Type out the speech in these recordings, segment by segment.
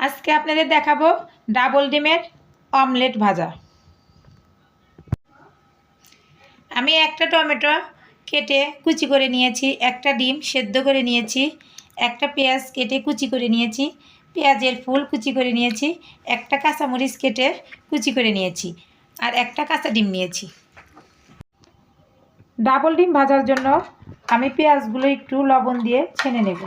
আজকে আপনাদের দেখাবো ডাবল ডিমের অমলেট ভাজা। আমি একটা টমেটো কেটে কুচি করে নিয়েছি, একটা ডিম সেদ্ধ করে নিয়েছি, একটা পেঁয়াজ কেটে কুচি করে নিয়েছি, পেঁয়াজের ফুল কুচি করে নিয়েছি, একটা কাঁচামরিচ কেটে কুচি করে নিয়েছি, আর একটা কাঁচা ডিম নিয়েছি। ডাবল ডিম ভাজার জন্য আমি পেঁয়াজগুলো একটু লবণ দিয়ে ছেনে নেব।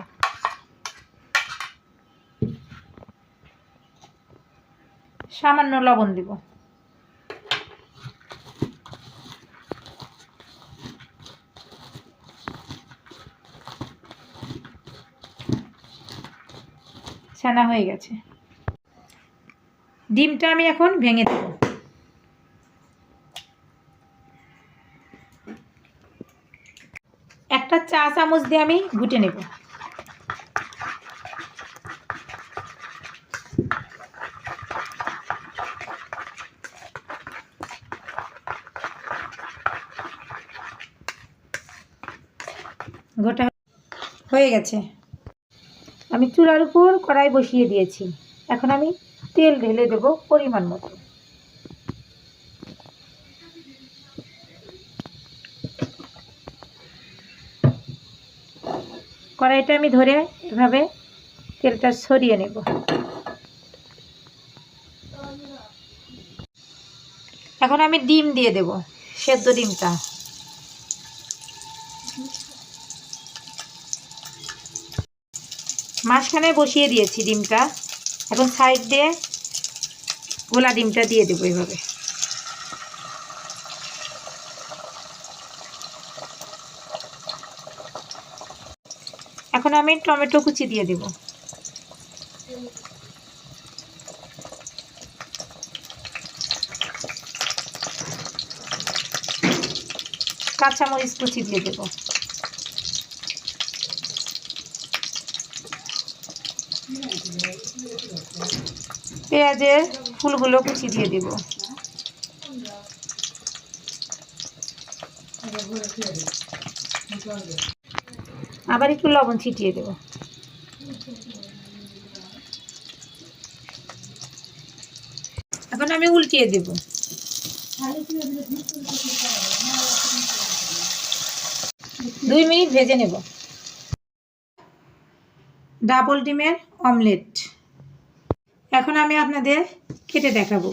সামান্য লবণ দিব। ছানা হয়ে গেছে। ডিমটা আমি এখন ভেঙে দেব। একটা চা চামচ দিয়ে আমি ঘুটে নেব। ঘোটা হয়ে গেছে। আমি চুলার উপর কড়াই বসিয়ে দিয়েছি। এখন আমি তেল ঢেলে দেব পরিমাণ মতো। কড়াইটা আমি ধরে এভাবে তেলটা ছড়িয়ে নেব। এখন আমি ডিম দিয়ে দেব, সেদ্ধ ডিমটা। মাঝখানে বসিয়ে দিয়েছি ডিমটা। এখন সাইড দিয়ে গোলা ডিমটা দিয়ে দেবো এইভাবে। এখন আমি টমেটো কুচি দিয়ে দেব। কাঁচামরিচ কুচি দিয়ে দেব। পেঁয়াজের ফুলগুলো কুচি দিয়ে দেব। আবার একটু লবণ ছিটিয়ে দেব। এখন আমি উল্টিয়ে দেব। 2 মিনিট ভেজে নেব। ডাবল ডিমের অমলেট এখন আমি আপনাদের কেটে দেখাবো।